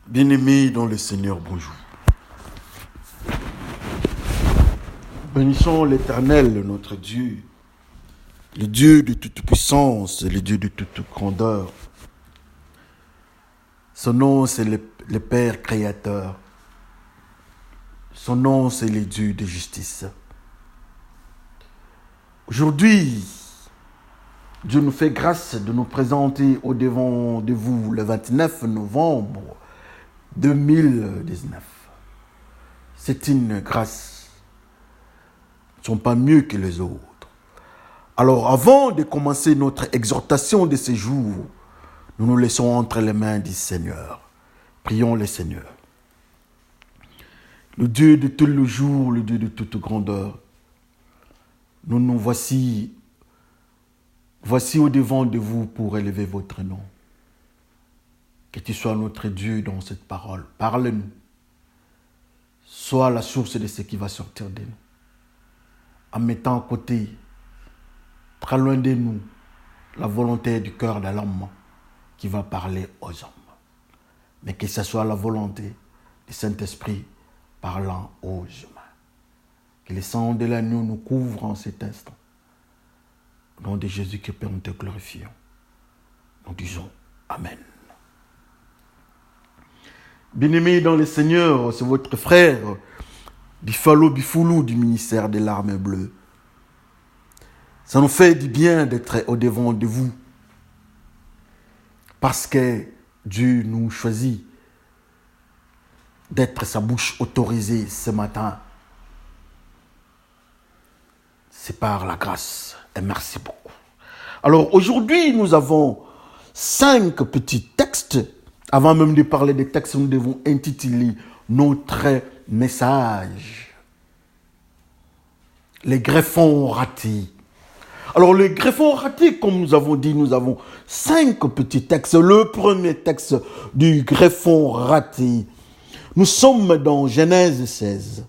Bien-aimés dans le Seigneur, bonjour. Bénissons l'Éternel, notre Dieu, le Dieu de toute puissance, le Dieu de toute grandeur. Son nom, c'est le Père créateur. Son nom, c'est le Dieu de justice. Aujourd'hui, Dieu nous fait grâce de nous présenter au devant de vous le 29 novembre 2019. C'est une grâce. Ils ne sont pas mieux que les autres. Alors, avant de commencer notre exhortation de ce jour, nous nous laissons entre les mains du Seigneur. Prions le Seigneur. Le Dieu de tout le jour, le Dieu de toute grandeur, nous voici au devant de vous pour élever votre nom. Que tu sois notre Dieu dans cette parole. Parle-nous. Sois la source de ce qui va sortir de nous. En mettant à côté, très loin de nous, la volonté du cœur de l'homme qui va parler aux hommes. Mais que ce soit la volonté du Saint-Esprit parlant aux humains. Que le sang de l'agneau nous couvre en cet instant. Au nom de Jésus que Père, nous te glorifions. Nous disons Amen. Bien-aimés dans le Seigneur, c'est votre frère Bifalo Bifoulou du ministère des Larmes Bleues. Ça nous fait du bien d'être au devant de vous. Parce que Dieu nous choisit d'être sa bouche autorisée ce matin. C'est par la grâce. Et merci beaucoup. Alors aujourd'hui, nous avons 5 petits textes. Avant même de parler des textes, nous devons intituler notre message. Les greffons ratés. Alors les greffons ratés, comme nous avons dit, nous avons 5 petits textes. Le premier texte du greffon raté. Nous sommes dans Genèse 16.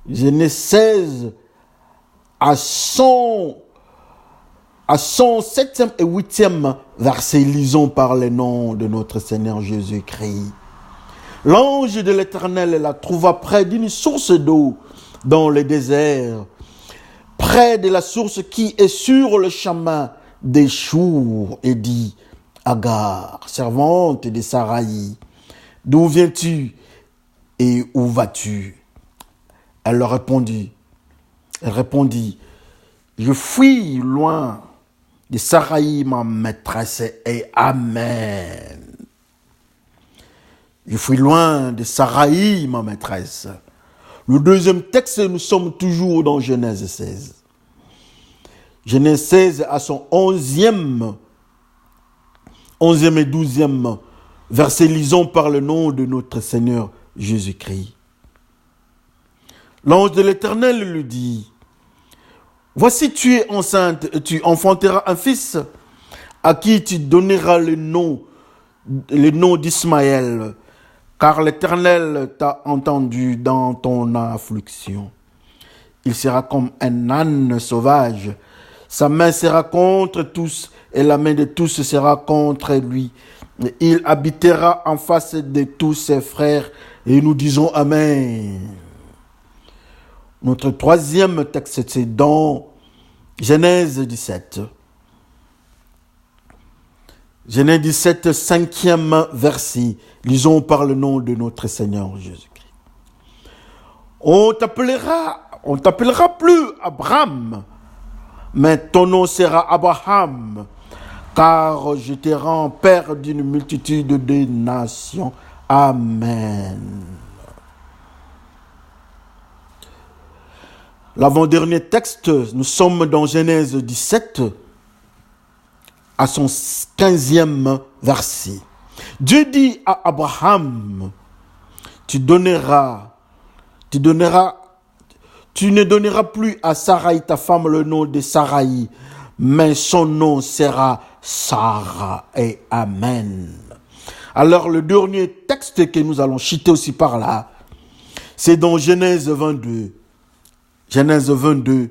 Genèse 16 à son 7e et 8e verset, lisons par le nom de notre Seigneur Jésus-Christ. L'ange de l'Éternel la trouva près d'une source d'eau dans le désert, près de la source qui est sur le chemin des Chours, et dit: Agar, servante de Saraï, d'où viens-tu et où vas-tu? Elle répondit, je fuis loin de Saraï, ma maîtresse, et Amen. Je fuis loin de Saraï, ma maîtresse. Le deuxième texte, nous sommes toujours dans Genèse 16. Genèse 16 à son 11e et 12e verset, lisons par le nom de notre Seigneur Jésus-Christ. L'ange de l'Éternel lui dit: Voici, tu es enceinte et tu enfanteras un fils à qui tu donneras le nom d'Ismaël, car l'Éternel t'a entendu dans ton affliction. Il sera comme un âne sauvage. Sa main sera contre tous et la main de tous sera contre lui. Il habitera en face de tous ses frères. Et nous disons Amen. Notre troisième texte, c'est dans Genèse 17. Genèse 17, 5e verset. Lisons par le nom de notre Seigneur Jésus-Christ. On t'appellera plus Abraham, mais ton nom sera Abraham, car je te rends père d'une multitude de nations. Amen. L'avant-dernier texte, nous sommes dans Genèse 17, à son 15e verset. Dieu dit à Abraham: tu ne donneras plus à Saraï, ta femme, le nom de Saraï, mais son nom sera Sarah. Et Amen. Alors, le dernier texte que nous allons citer aussi par là, c'est dans Genèse 22. Genèse 22,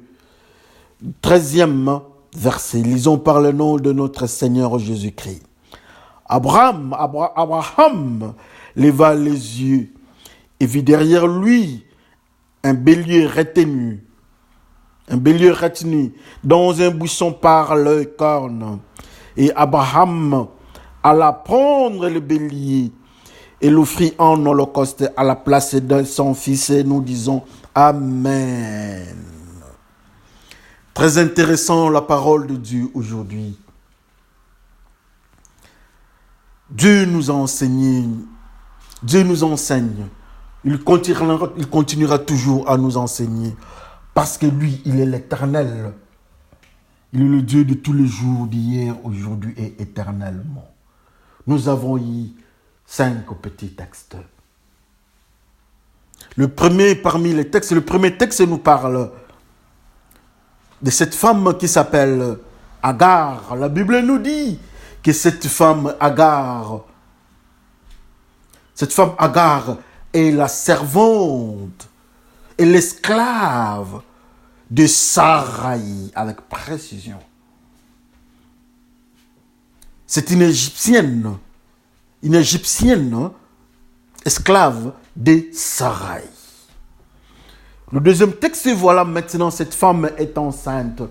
13e verset. Lisons par le nom de notre Seigneur Jésus-Christ. Abraham leva les yeux et vit derrière lui un bélier retenu, dans un buisson par le corne. Et Abraham alla prendre le bélier et l'offrit en holocauste à la place de son fils. Et nous disons Amen. Très intéressant la parole de Dieu aujourd'hui. Dieu nous a enseigné, Dieu nous enseigne. Il continuera toujours à nous enseigner. Parce que lui, il est l'Éternel. Il est le Dieu de tous les jours, d'hier, aujourd'hui et éternellement. Nous avons eu 5 petits textes. Le premier texte nous parle de cette femme qui s'appelle Agar. La Bible nous dit que cette femme Agar est la servante et l'esclave de Sarai, avec précision. C'est une Égyptienne esclave de Sarai. Le deuxième texte, voilà maintenant, cette femme est enceinte.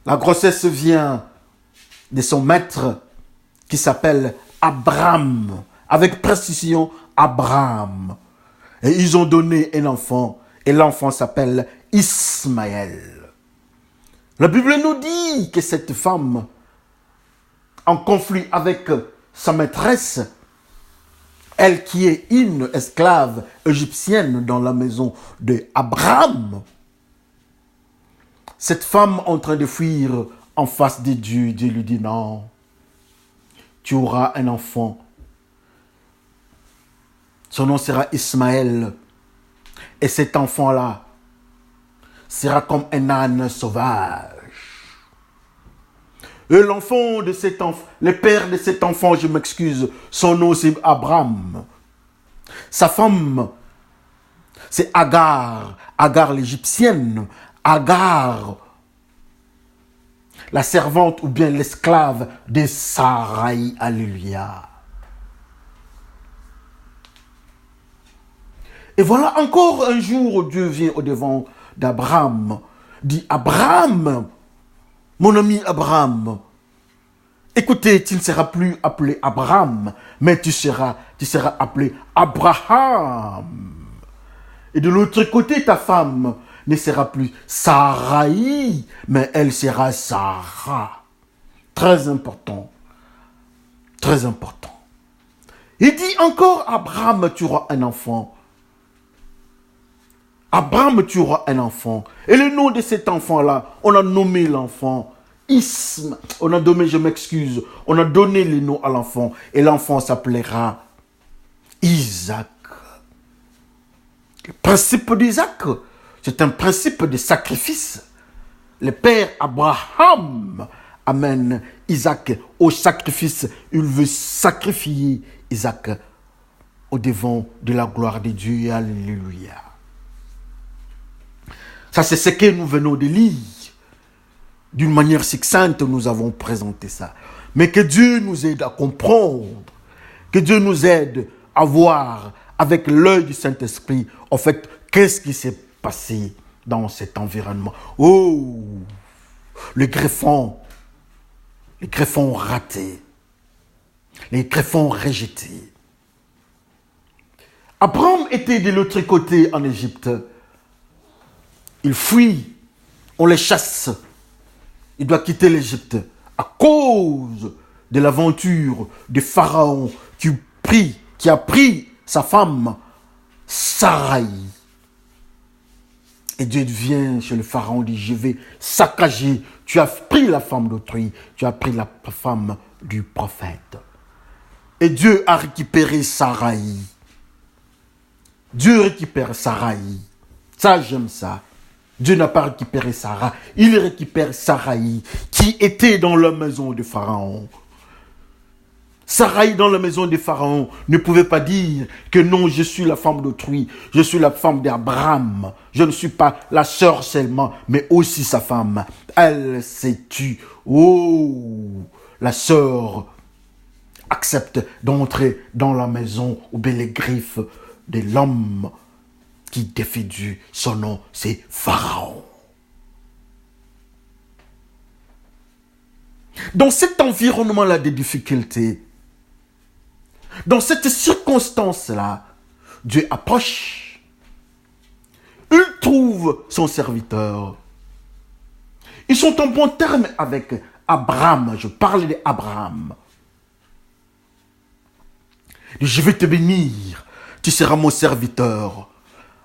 La grossesse vient de son maître qui s'appelle Abraham, avec précision Abraham. Et ils ont donné un enfant, et l'enfant s'appelle Ismaël. La Bible nous dit que cette femme, en conflit avec sa maîtresse, elle qui est une esclave égyptienne dans la maison d'Abraham, cette femme en train de fuir en face de Dieu, Dieu lui dit non, tu auras un enfant. Son nom sera Ismaël. Et cet enfant-là sera comme un âne sauvage. Et l'enfant de cet enfant, le père de cet enfant, je m'excuse, son nom c'est Abraham. Sa femme, c'est Agar. Agar l'égyptienne. Agar, la servante ou bien l'esclave de Sarai. Alléluia. Et voilà encore un jour, Dieu vient au devant d'Abraham. Dit Abraham, mon ami Abraham, écoutez, tu ne seras plus appelé Abraham, mais tu seras appelé Abraham. Et de l'autre côté, ta femme ne sera plus Sarai, mais elle sera Sarah. Très important. Très important. Il dit encore, Abraham, tu auras un enfant. Abraham, tu auras un enfant. Et le nom de cet enfant-là, on a nommé l'enfant Isma. On a donné le nom à l'enfant. Et l'enfant s'appellera Isaac. Le principe d'Isaac, c'est un principe de sacrifice. Le père Abraham amène Isaac au sacrifice. Il veut sacrifier Isaac au devant de la gloire de Dieu. Alléluia. Ça, c'est ce que nous venons de lire. D'une manière succincte, nous avons présenté ça. Mais que Dieu nous aide à comprendre. Que Dieu nous aide à voir avec l'œil du Saint-Esprit, en fait, qu'est-ce qui s'est passé dans cet environnement. Oh, les greffons ratés. Les greffons rejetés. Abraham était de l'autre côté en Égypte. Il fuit, on les chasse. Il doit quitter l'Égypte à cause de l'aventure de Pharaon qui a pris sa femme, Sarai. Et Dieu vient chez le Pharaon, dit, je vais saccager. Tu as pris la femme d'autrui, tu as pris la femme du prophète. Et Dieu a récupéré Sarai. Dieu récupère Sarai. Ça, j'aime ça. Dieu n'a pas récupéré Sarah. Il récupère Sarai, qui était dans la maison de Pharaon. Sarai dans la maison de Pharaon ne pouvait pas dire que non, je suis la femme d'autrui, je suis la femme d'Abraham. Je ne suis pas la sœur seulement, mais aussi sa femme. Elle s'est tue. Oh, la sœur accepte d'entrer dans la maison où les griffes de l'homme qui défendit son nom, c'est Pharaon. Dans cet environnement-là de difficultés, dans cette circonstance-là, Dieu approche. Il trouve son serviteur. Ils sont en bon terme avec Abraham. Je parle d'Abraham. Je vais te bénir. Tu seras mon serviteur.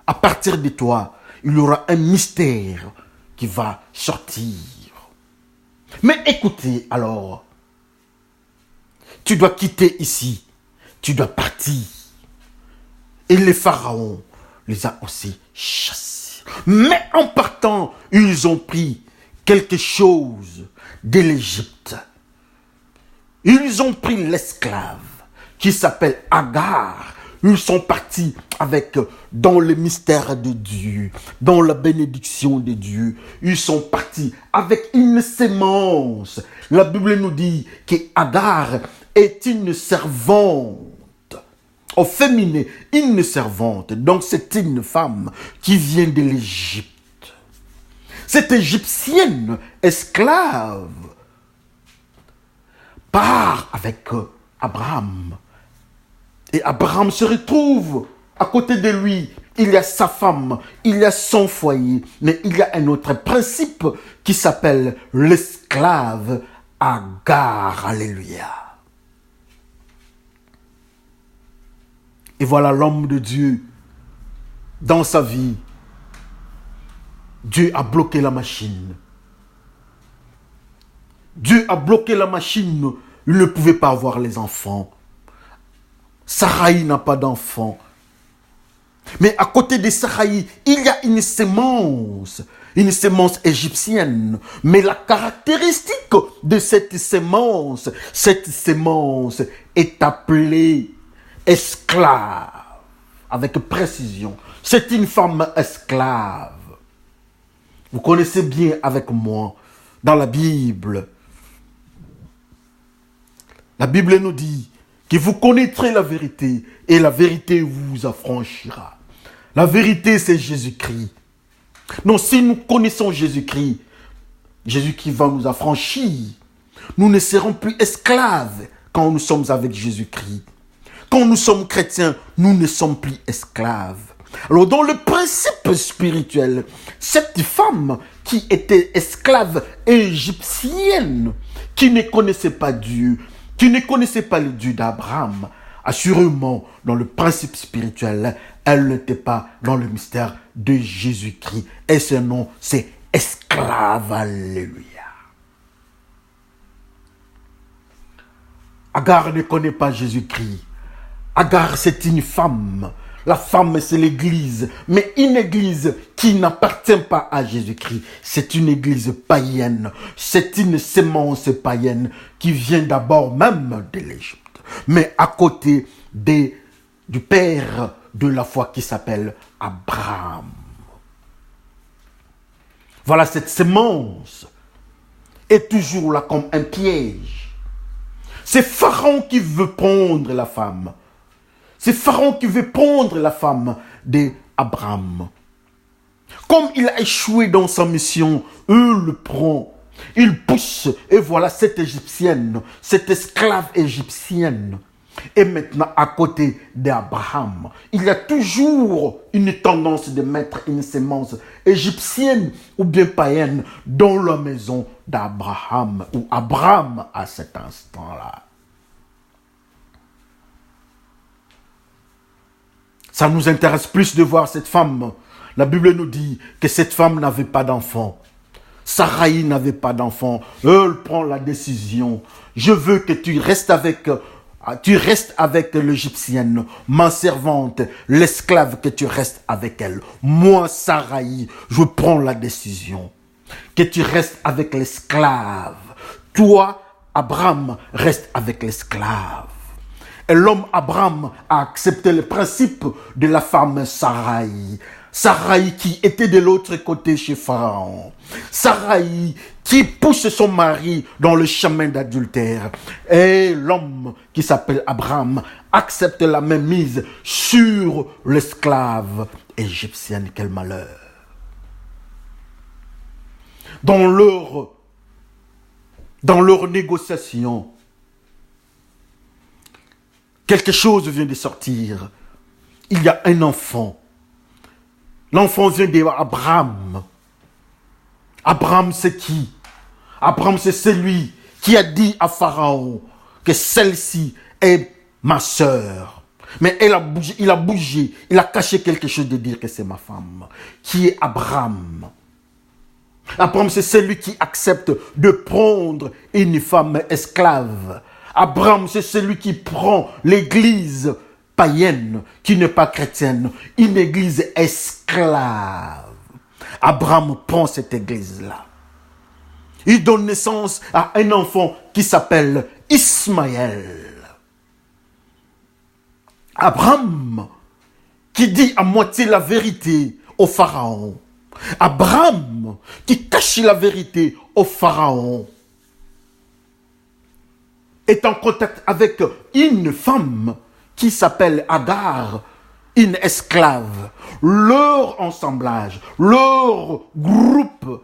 À partir de toi, il y aura un mystère qui va sortir. Mais écoutez alors, tu dois quitter ici. Tu dois partir. Et les pharaons les a aussi chassés. Mais en partant, ils ont pris quelque chose de l'Égypte. Ils ont pris l'esclave qui s'appelle Agar. Ils sont partis avec, dans le mystère de Dieu, dans la bénédiction de Dieu. Ils sont partis avec une sémence. La Bible nous dit qu'Agar est une servante. Au féminin, une servante. Donc c'est une femme qui vient de l'Égypte. Cette égyptienne esclave part avec Abraham. Et Abraham se retrouve à côté de lui. Il y a sa femme, il y a son foyer, mais il y a un autre principe qui s'appelle l'esclave Agar. Alléluia. Et voilà l'homme de Dieu dans sa vie. Dieu a bloqué la machine. Dieu a bloqué la machine. Il ne pouvait pas avoir les enfants. Sarai n'a pas d'enfants. Mais à côté de Sarai, il y a une sémence égyptienne. Mais la caractéristique de cette sémence est appelée esclave. Avec précision. C'est une femme esclave. Vous connaissez bien avec moi, dans la Bible nous dit que vous connaîtrez la vérité et la vérité vous affranchira. La vérité, c'est Jésus-Christ. Non, si nous connaissons Jésus-Christ, Jésus-Christ va nous affranchir. Nous ne serons plus esclaves quand nous sommes avec Jésus-Christ. Quand nous sommes chrétiens, nous ne sommes plus esclaves. Alors, dans le principe spirituel, cette femme qui était esclave égyptienne, qui ne connaissait pas Dieu, qui ne connaissait pas le Dieu d'Abraham, assurément, dans le principe spirituel, elle n'était pas dans le mystère de Jésus-Christ. Et ce nom, c'est esclave. Alléluia. Agar ne connaît pas Jésus-Christ. Agar, c'est une femme. La femme, c'est l'église. Mais une église qui n'appartient pas à Jésus-Christ. C'est une église païenne. C'est une sémence païenne qui vient d'abord même de l'Égypte. Mais à côté du père de la foi qui s'appelle Abraham. Voilà, cette sémence est toujours là comme un piège. C'est Pharaon qui veut prendre la femme. C'est Pharaon qui veut prendre la femme d'Abraham. Comme il a échoué dans sa mission, il le prend. Il pousse. Et voilà cette égyptienne, cette esclave égyptienne. Et maintenant, à côté d'Abraham, il y a toujours une tendance de mettre une sémence égyptienne ou bien païenne dans la maison d'Abraham, ou Abraham à cet instant-là. Ça nous intéresse plus de voir cette femme. La Bible nous dit que cette femme n'avait pas d'enfant. Sarai n'avait pas d'enfant. Elle prend la décision. Je veux que tu restes avec l'égyptienne, ma servante, l'esclave, que tu restes avec elle. Moi, Sarai, je prends la décision. Que tu restes avec l'esclave. Toi, Abraham, reste avec l'esclave. Et l'homme Abraham a accepté le principe de la femme Sarai. Sarai qui était de l'autre côté chez Pharaon. Sarai qui pousse son mari dans le chemin d'adultère. Et l'homme qui s'appelle Abraham accepte la mainmise sur l'esclave égyptienne. Quel malheur. Dans leur négociation, quelque chose vient de sortir. Il y a un enfant. L'enfant vient d'Abraham. Abraham, c'est qui? Abraham, c'est celui qui a dit à Pharaon que celle-ci est ma sœur. Mais il a bougé, il a caché quelque chose de dire que c'est ma femme. Qui est Abraham? Abraham, c'est celui qui accepte de prendre une femme esclave. Abraham, c'est celui qui prend l'église païenne, qui n'est pas chrétienne, une église esclave. Abraham prend cette église-là. Il donne naissance à un enfant qui s'appelle Ismaël. Abraham, qui dit à moitié la vérité au Pharaon. Abraham, qui cache la vérité au Pharaon, est en contact avec une femme qui s'appelle Agar, une esclave. Leur ensemblage, leur groupe,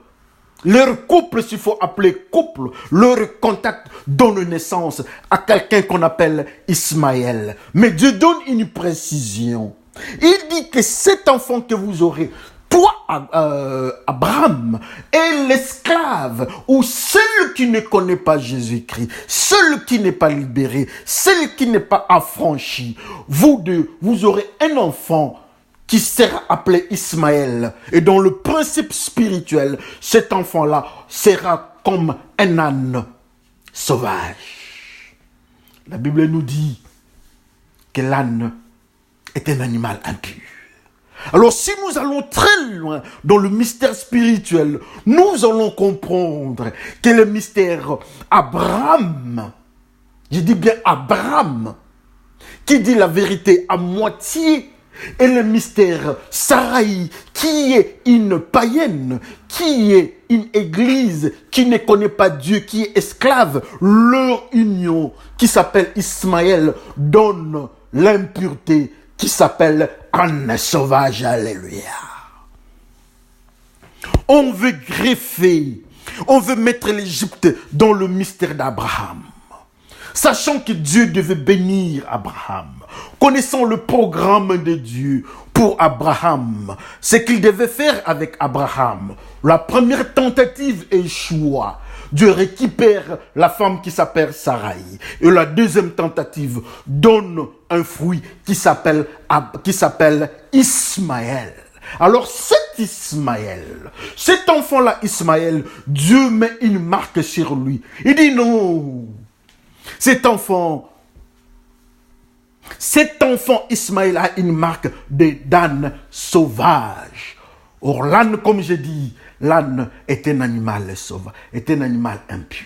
leur couple, s'il faut appeler couple, leur contact donne naissance à quelqu'un qu'on appelle Ismaël. Mais Dieu donne une précision. Il dit que cet enfant que vous aurez, toi, Abraham, est l'esclave ou celui qui ne connaît pas Jésus-Christ, celui qui n'est pas libéré, celui qui n'est pas affranchi. Vous deux, vous aurez un enfant qui sera appelé Ismaël. Et dans le principe spirituel, cet enfant-là sera comme un âne sauvage. La Bible nous dit que l'âne est un animal impur. Alors si nous allons très loin dans le mystère spirituel, nous allons comprendre que le mystère Abraham, je dis bien Abraham, qui dit la vérité à moitié, et le mystère Sarai, qui est une païenne, qui est une église qui ne connaît pas Dieu, qui est esclave, leur union qui s'appelle Ismaël donne l'impureté qui s'appelle âne sauvage. Alléluia. On veut greffer, on veut mettre l'Égypte dans le mystère d'Abraham. Sachant que Dieu devait bénir Abraham, connaissant le programme de Dieu pour Abraham, ce qu'il devait faire avec Abraham, la première tentative échoua. Dieu récupère la femme qui s'appelle Sarai. Et la deuxième tentative donne un fruit qui s'appelle Ismaël. Alors cet Ismaël, cet enfant-là Ismaël, Dieu met une marque sur lui. Il dit non, cet enfant Ismaël a une marque d'âne sauvage. Or l'âne, comme je dis, l'âne est un animal sauvage, est un animal impur,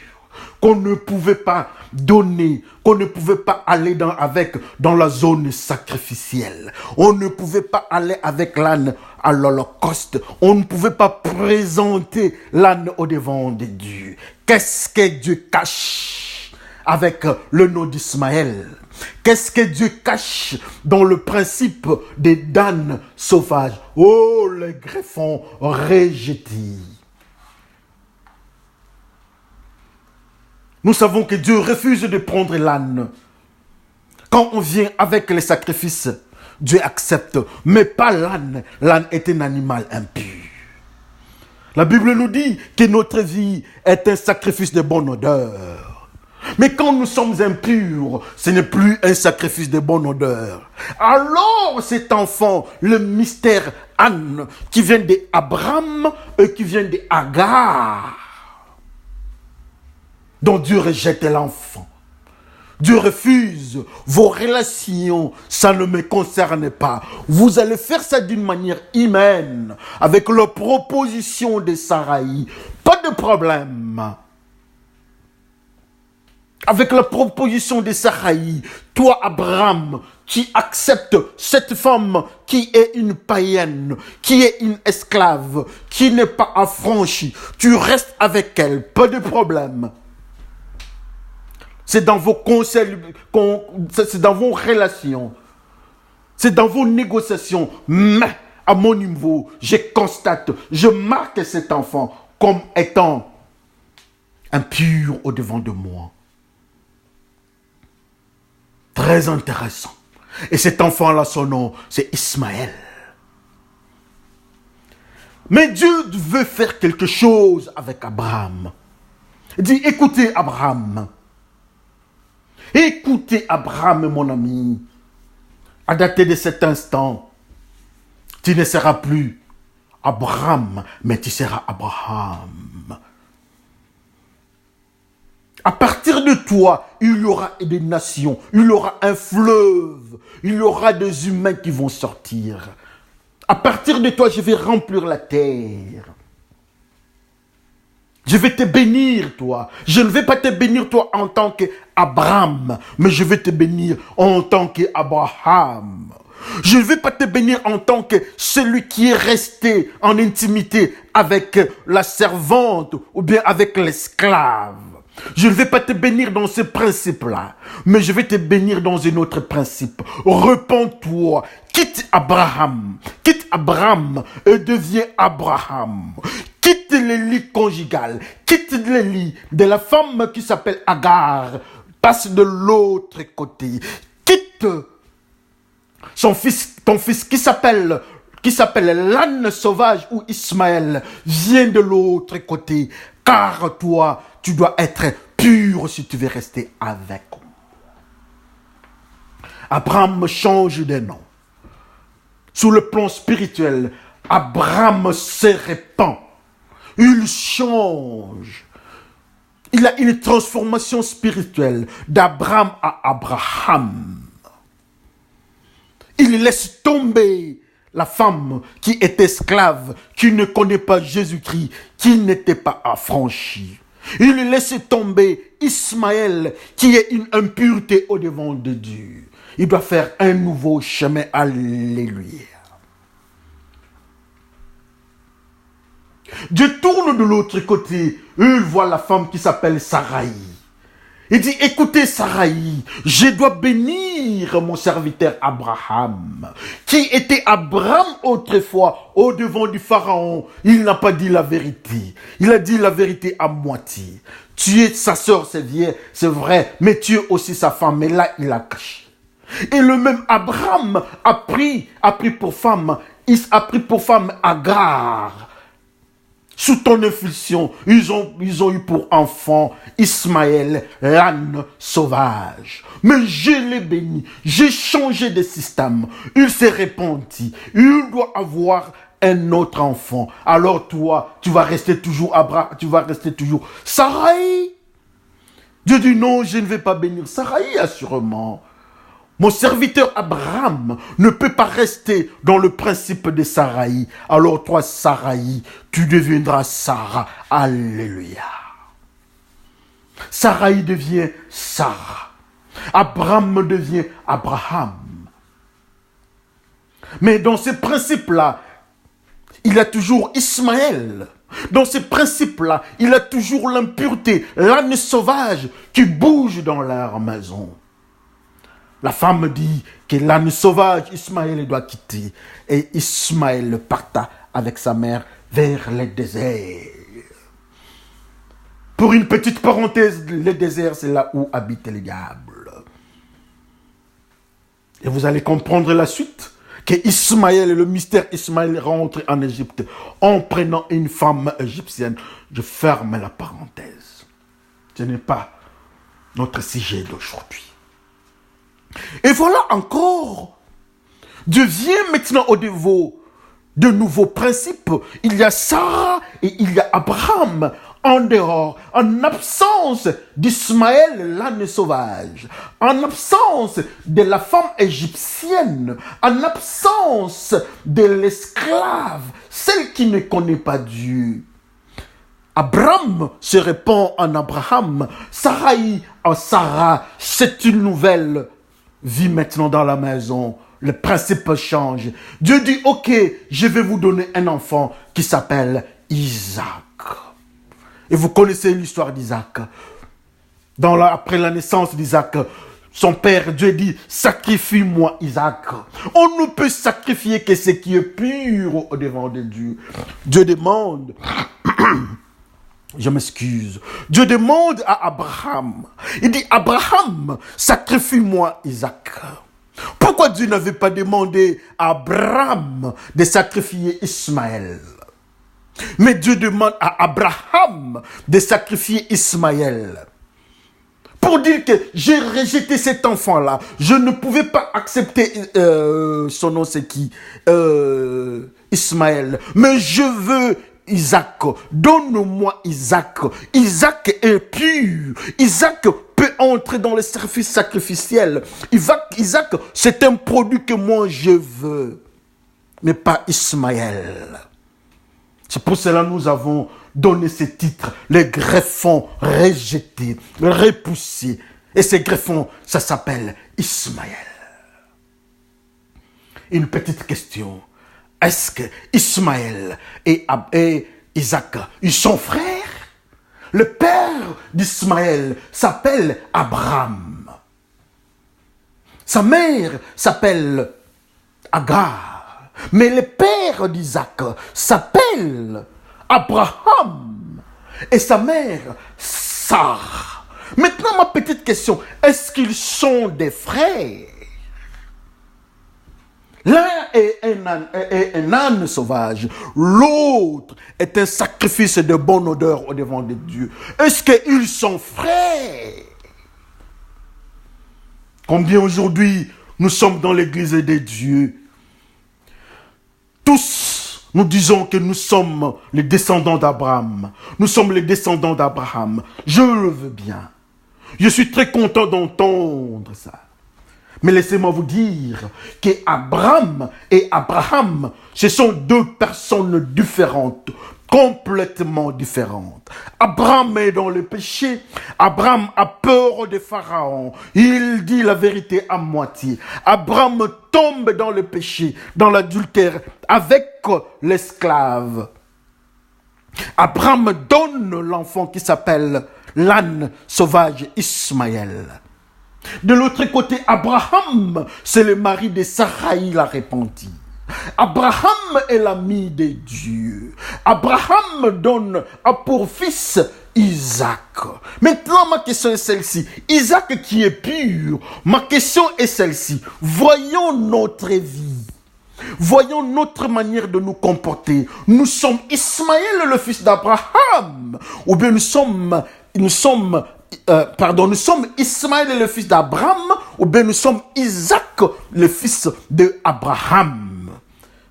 qu'on ne pouvait pas donner, qu'on ne pouvait pas aller dans la zone sacrificielle. On ne pouvait pas aller avec l'âne à l'Holocauste. On ne pouvait pas présenter l'âne au devant de Dieu. Qu'est-ce que Dieu cache avec le nom d'Ismaël? Qu'est-ce que Dieu cache dans le principe des d'ânes sauvages? Oh, les greffons rejetés. Nous savons que Dieu refuse de prendre l'âne. Quand on vient avec les sacrifices, Dieu accepte, mais pas l'âne. L'âne est un animal impur. La Bible nous dit que notre vie est un sacrifice de bonne odeur. Mais quand nous sommes impurs, ce n'est plus un sacrifice de bonne odeur. Alors cet enfant, le mystère Anne, qui vient d'Abraham et qui vient d'Agar, dont Dieu rejette l'enfant. Dieu refuse vos relations, ça ne me concerne pas. Vous allez faire ça d'une manière humaine, avec la proposition de Sarai. Pas de problème. avec la proposition de Sarai, toi, Abraham, qui acceptes cette femme qui est une païenne, qui est une esclave, qui n'est pas affranchie, tu restes avec elle, pas de problème. C'est dans vos conseils, c'est dans vos relations, c'est dans vos négociations. Mais à mon niveau, je constate, je marque cet enfant comme étant impur au-devant de moi. Très intéressant. Et cet enfant-là, son nom, c'est Ismaël. Mais Dieu veut faire quelque chose avec Abraham. Il dit, écoutez Abraham. Écoutez Abraham, mon ami. À dater de cet instant, tu ne seras plus Abraham, mais tu seras Abraham. À partir de toi, il y aura des nations, il y aura un fleuve, il y aura des humains qui vont sortir. À partir de toi, je vais remplir la terre. Je vais te bénir, toi. Je ne vais pas te bénir, toi, en tant qu'Abraham, mais je vais te bénir en tant qu'Abraham. Je ne vais pas te bénir en tant que celui qui est resté en intimité avec la servante ou bien avec l'esclave. Je ne vais pas te bénir dans ce principe-là, mais je vais te bénir dans un autre principe. Repens-toi, quitte Abraham et deviens Abraham. Quitte le lit conjugal, quitte le lit de la femme qui s'appelle Agar, passe de l'autre côté. Quitte ton fils qui s'appelle l'âne sauvage ou Ismaël, viens de l'autre côté, car toi, tu dois être pur si tu veux rester avec moi. Abraham change de nom. Sur le plan spirituel, Abraham se répand. Il change. Il a une transformation spirituelle d'Abraham à Abraham. Il laisse tomber la femme qui est esclave, qui ne connaît pas Jésus-Christ, qui n'était pas affranchie. Il laisse tomber Ismaël, qui est une impureté au-devant de Dieu. Il doit faire un nouveau chemin. Alléluia. Dieu tourne de l'autre côté. Il voit la femme qui s'appelle Sarai. Il dit, écoutez Sarai, je dois bénir mon serviteur Abraham, qui était Abraham autrefois au devant du Pharaon. Il n'a pas dit la vérité. Il a dit la vérité à moitié. Tu es sa sœur, c'est vrai, mais tu es aussi sa femme. Mais là, il a caché. Et le même Abraham a pris pour femme Agar. Sous ton influence, ils ont eu pour enfant Ismaël, l'âne sauvage. Mais je l'ai béni, j'ai changé de système. Il s'est répandu. Il doit avoir un autre enfant. Alors toi, tu vas rester toujours Abraham, tu vas rester toujours Sarai. Dieu dit non, je ne vais pas bénir Sarai, assurément. Mon serviteur Abraham ne peut pas rester dans le principe de Sarai. Alors toi, Sarai, tu deviendras Sarah. Alléluia. Sarai devient Sarah. Abraham devient Abraham. Mais dans ces principes-là, il y a toujours Ismaël. Dans ces principes-là, il y a toujours l'impureté, l'âne sauvage qui bouge dans leur maison. La femme dit que l'âne sauvage, Ismaël doit quitter. Et Ismaël parta avec sa mère vers le désert. Pour une petite parenthèse, le désert, c'est là où habite le diable. Et vous allez comprendre la suite. Que Ismaël, le mystère Ismaël rentre en Égypte en prenant une femme égyptienne. Je ferme la parenthèse. Ce n'est pas notre sujet d'aujourd'hui. Et voilà encore, Dieu vient maintenant au niveau de nouveaux principes. Il y a Sarah et il y a Abraham en dehors, en absence d'Ismaël, l'âne sauvage, en absence de la femme égyptienne, en absence de l'esclave, celle qui ne connaît pas Dieu. Abraham se répand en Abraham, Sarai en Sarah. C'est une nouvelle vie maintenant dans la maison. Le principe change. Dieu dit, ok, je vais vous donner un enfant qui s'appelle Isaac. Et vous connaissez l'histoire d'Isaac. Après la naissance d'Isaac, son père, Dieu dit, sacrifie-moi Isaac. On ne peut sacrifier que ce qui est pur au devant de Dieu. Dieu demande, je m'excuse, Dieu demande à Abraham, il dit, Abraham, sacrifie-moi Isaac. Pourquoi Dieu n'avait pas demandé à Abraham de sacrifier Ismaël? Mais Dieu demande à Abraham de sacrifier Ismaël. Pour dire que j'ai rejeté cet enfant-là. Je ne pouvais pas accepter, son nom c'est qui? Ismaël. Mais je veux Isaac. Donne-moi Isaac. Isaac est pur. Isaac peut entrer dans le service sacrificiel. Isaac, c'est un produit que moi je veux. Mais pas Ismaël. C'est pour cela que nous avons donné ce titre, les greffons rejetés, repoussés. Et ces greffons, ça s'appelle Ismaël. Une petite question. Est-ce que Ismaël et Isaac, ils sont frères? Le père d'Ismaël s'appelle Abraham. Sa mère s'appelle Agar. Mais le père d'Isaac s'appelle Abraham et sa mère Sarah. Maintenant, ma petite question, est-ce qu'ils sont des frères? L'un est un âne sauvage, l'autre est un sacrifice de bonne odeur au devant de Dieu. Est-ce qu'ils sont frères? Combien aujourd'hui nous sommes dans l'église de Dieu? Tous, nous disons que nous sommes les descendants d'Abraham. Nous sommes les descendants d'Abraham. Je le veux bien. Je suis très content d'entendre ça. Mais laissez-moi vous dire qu'Abraham et Abraham, ce sont deux personnes différentes, complètement différentes. Abraham est dans le péché. Abraham a peur de Pharaon. Il dit la vérité à moitié. Abraham tombe dans le péché, dans l'adultère avec l'esclave. Abraham donne l'enfant qui s'appelle l'âne sauvage Ismaël. De l'autre côté, Abraham, c'est le mari de Sarai la repentie. Abraham est l'ami de Dieu. Abraham donne pour fils Isaac. Maintenant, ma question est celle-ci. Isaac qui est pur, ma question est celle-ci. Voyons notre vie. Voyons notre manière de nous comporter. Nous sommes Ismaël, le fils d'Abraham. Ou bien nous sommes Ismaël, le fils d'Abraham, ou bien nous sommes Isaac, le fils d'Abraham.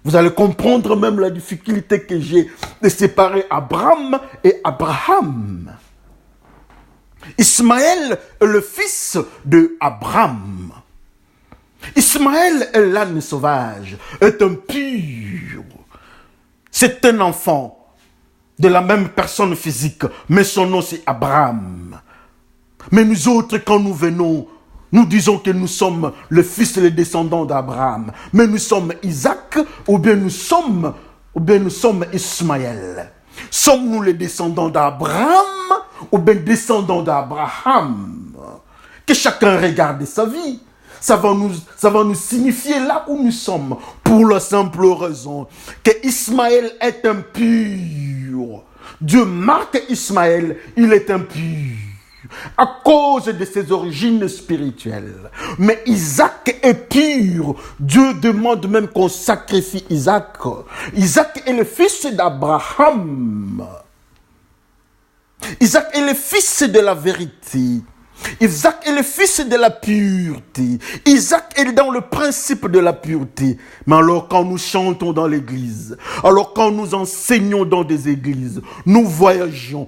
Vous allez comprendre même la difficulté que j'ai de séparer Abraham et Abraham. Ismaël est le fils d'Abraham. Ismaël est l'âne sauvage, est un pur. C'est un enfant de la même personne physique, mais son nom c'est Abraham. Mais nous autres, quand nous venons, nous disons que nous sommes le fils et les descendants d'Abraham. Mais nous sommes Isaac, ou bien nous sommes Ismaël. Sommes-nous les descendants d'Abraham, ou bien descendants d'Abraham? Que chacun regarde sa vie. Ça va nous signifier là où nous sommes. Pour la simple raison que Ismaël est impur. Dieu marque Ismaël, il est impur. À cause de ses origines spirituelles. Mais Isaac est pur. Dieu demande même qu'on sacrifie Isaac. Isaac est le fils d'Abraham. Isaac est le fils de la vérité. Isaac est le fils de la pureté. Isaac est dans le principe de la pureté. Mais alors quand nous chantons dans l'église, alors quand nous enseignons dans des églises, nous voyageons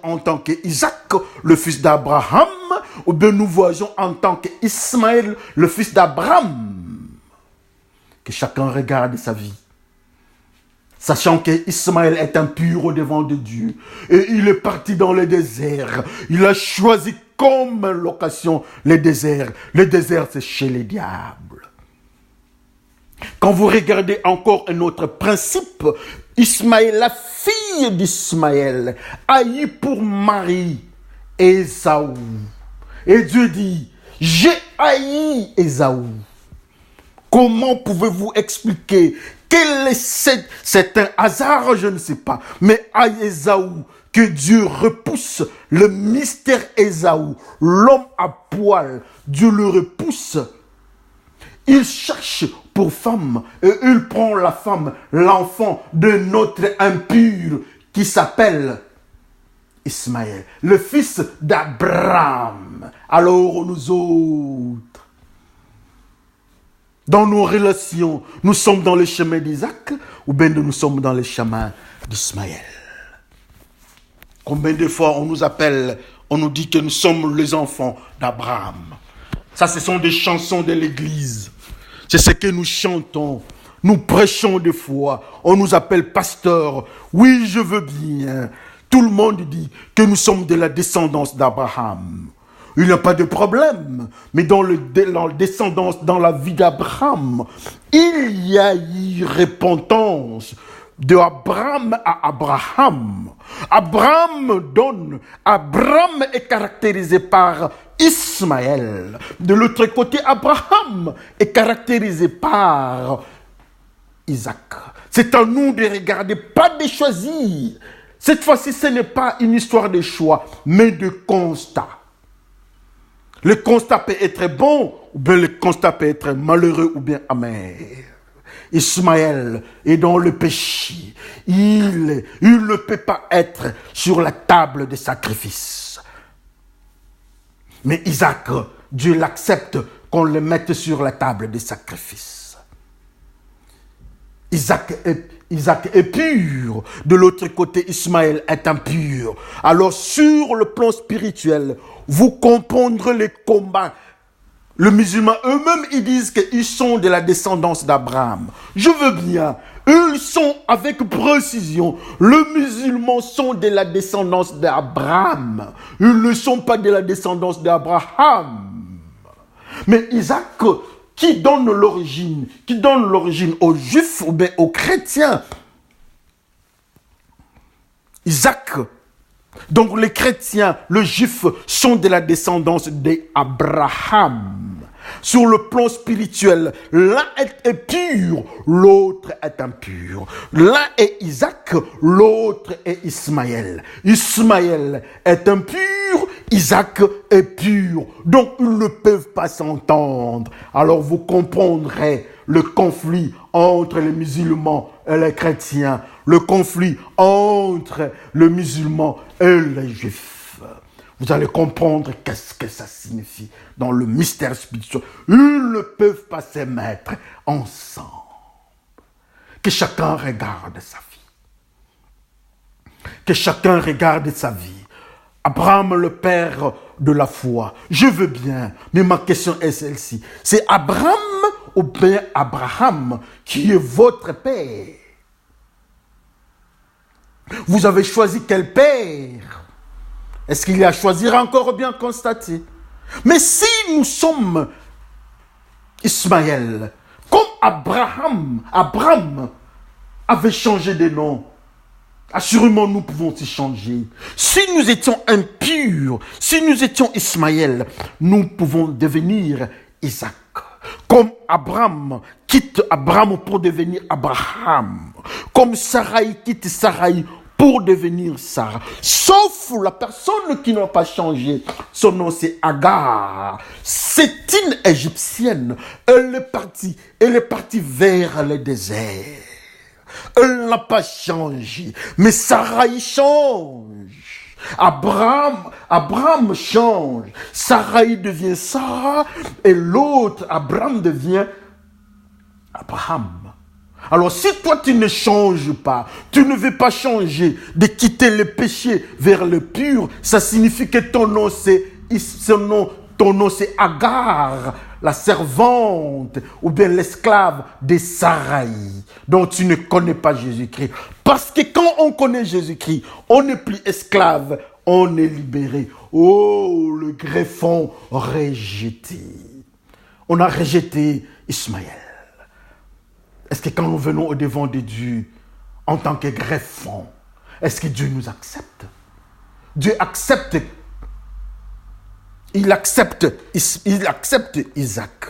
en tant qu'Isaac, le fils d'Abraham, ou bien nous voyageons en tant qu'Ismaël, le fils d'Abraham. Que chacun regarde sa vie. sachant qu'Ismaël est impur au devant de Dieu. Et il est parti dans le désert. Il a choisi comme location le désert. Le désert, c'est chez les diables. Quand vous regardez encore un autre principe, Ismaël, la fille d'Ismaël, a eu pour mari Ésaü. Et Dieu dit, j'ai haï Ésaü. Comment pouvez-vous expliquer? C'est un hasard, je ne sais pas. Mais à Ésaü, que Dieu repousse le mystère Ésaü, l'homme à poil, Dieu le repousse. Il cherche pour femme et il prend la femme, l'enfant de notre impur qui s'appelle Ismaël, le fils d'Abraham. Alors nous autres, dans nos relations, nous sommes dans le chemin d'Isaac ou bien nous sommes dans le chemin d'Ismaël. Combien de fois on nous appelle, on nous dit que nous sommes les enfants d'Abraham. Ça, ce sont des chansons de l'église. C'est ce que nous chantons. Nous prêchons des fois. On nous appelle pasteur. Oui, je veux bien. Tout le monde dit que nous sommes de la descendance d'Abraham. Il n'y a pas de problème. Mais dans la descendance, dans la vie d'Abraham, il y a eu repentance de Abraham à Abraham. Abraham est caractérisé par Ismaël. De l'autre côté, Abraham est caractérisé par Isaac. C'est à nous de regarder, pas de choisir. Cette fois-ci, ce n'est pas une histoire de choix, mais de constat. Le constat peut être bon, ou bien le constat peut être malheureux, ou bien amer. Ismaël est dans le péché. Il ne peut pas être sur la table de sacrifice. Mais Isaac, Dieu l'accepte qu'on le mette sur la table de sacrifice. Isaac est pur. De l'autre côté, Ismaël est impur. Alors, sur le plan spirituel, vous comprendrez les combats. Les musulmans eux-mêmes, ils disent qu'ils sont de la descendance d'Abraham. Je veux bien. Ils sont avec précision. Les musulmans sont de la descendance d'Abraham. Ils ne sont pas de la descendance d'Abraham. Mais Isaac, qui donne l'origine aux Juifs ou bien aux chrétiens. Isaac, donc les chrétiens, les Juifs sont de la descendance d'Abraham. Sur le plan spirituel, l'un est pur, l'autre est impur. L'un est Isaac, l'autre est Ismaël. Ismaël est impur, Isaac est pur. Donc ils ne peuvent pas s'entendre. Alors vous comprendrez le conflit entre les musulmans et les chrétiens. Le conflit entre les musulmans et les juifs. Vous allez comprendre qu'est-ce que ça signifie dans le mystère spirituel. Ils ne peuvent pas se mettre ensemble. Que chacun regarde sa vie. Que chacun regarde sa vie. Abraham, le père de la foi. Je veux bien, mais ma question est celle-ci. C'est Abraham ou bien Abraham qui est votre père? Vous avez choisi quel père? Est-ce qu'il y a à choisir encore bien constaté? Mais si nous sommes Ismaël, comme Abraham avait changé de nom, assurément nous pouvons y changer. Si nous étions impurs, si nous étions Ismaël, nous pouvons devenir Isaac. Comme Abraham quitte Abraham pour devenir Abraham. Comme Sarai quitte Sarai pour devenir Sarah. Sauf la personne qui n'a pas changé. Son nom c'est Agar. C'est une Égyptienne. Elle est partie vers le désert. Elle n'a pas changé. Mais Sarah y change. Abraham change. Sarah devient Sarah. Et l'autre, Abraham devient Abraham. Alors si toi tu ne changes pas, tu ne veux pas changer, de quitter le péché vers le pur, ça signifie que ton nom c'est Agar, la servante ou bien l'esclave de Saraï, dont tu ne connais pas Jésus-Christ. Parce que quand on connaît Jésus-Christ, on n'est plus esclave, on est libéré. Oh, le greffon rejeté. On a rejeté Ismaël. Est-ce que quand nous venons au devant de Dieu, en tant que greffon, est-ce que Dieu nous accepte? Dieu accepte. Il accepte Isaac.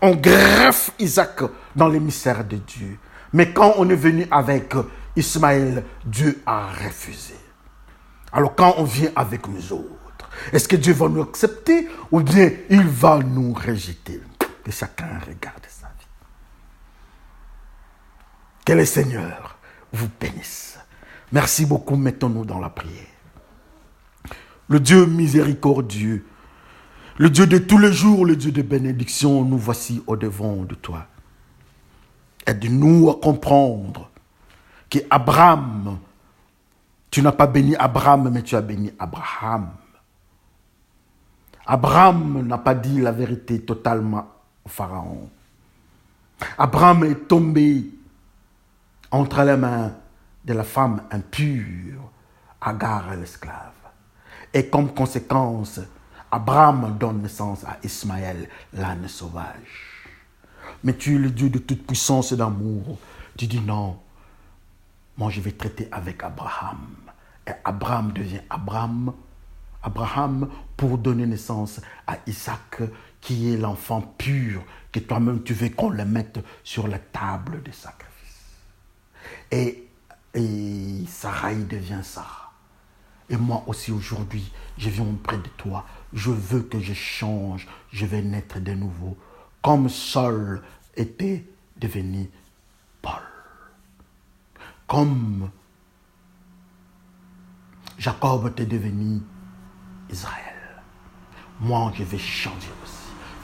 On greffe Isaac dans les mystères de Dieu. Mais quand on est venu avec Ismaël, Dieu a refusé. Alors quand on vient avec nous autres, est-ce que Dieu va nous accepter ou bien il va nous rejeter? Que chacun regarde sa vie. Que le Seigneur vous bénisse. Merci beaucoup, mettons-nous dans la prière. Le Dieu miséricordieux, le Dieu de tous les jours, le Dieu de bénédiction, nous voici au-devant de toi. Aide-nous à comprendre que Abraham, tu n'as pas béni Abraham, mais tu as béni Abraham. Abraham n'a pas dit la vérité totalement au Pharaon. Abraham est tombé entre les mains de la femme impure, Agar l'esclave. Et comme conséquence, Abraham donne naissance à Ismaël, l'âne sauvage. Mais tu es le Dieu de toute puissance et d'amour. Tu dis non, moi je vais traiter avec Abraham. Et Abraham devient Abraham pour donner naissance à Isaac, qui est l'enfant pur, que toi-même tu veux qu'on le mette sur la table des sacrifices. Et Saraï devient Sarah. Et moi aussi aujourd'hui, je viens auprès de toi. Je veux que je change. Je vais naître de nouveau. Comme Saul était devenu Paul. Comme Jacob était devenu Israël. Moi, je vais changer aussi.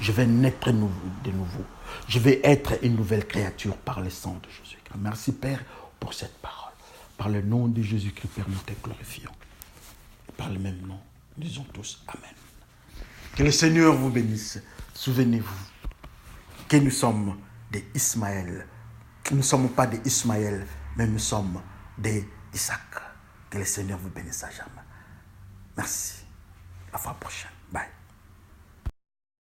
Je vais naître de nouveau. Je vais être une nouvelle créature par le sang de Jésus-Christ. Merci Père pour cette parole. Par le nom de Jésus-Christ, Père, nous te glorifions. Par le même nom, disons tous Amen. Que le Seigneur vous bénisse. Souvenez-vous que nous sommes des Ismaël. Nous ne sommes pas des Ismaël, mais nous sommes des Isaac. Que le Seigneur vous bénisse à jamais. Merci. À la fois prochaine. Bye.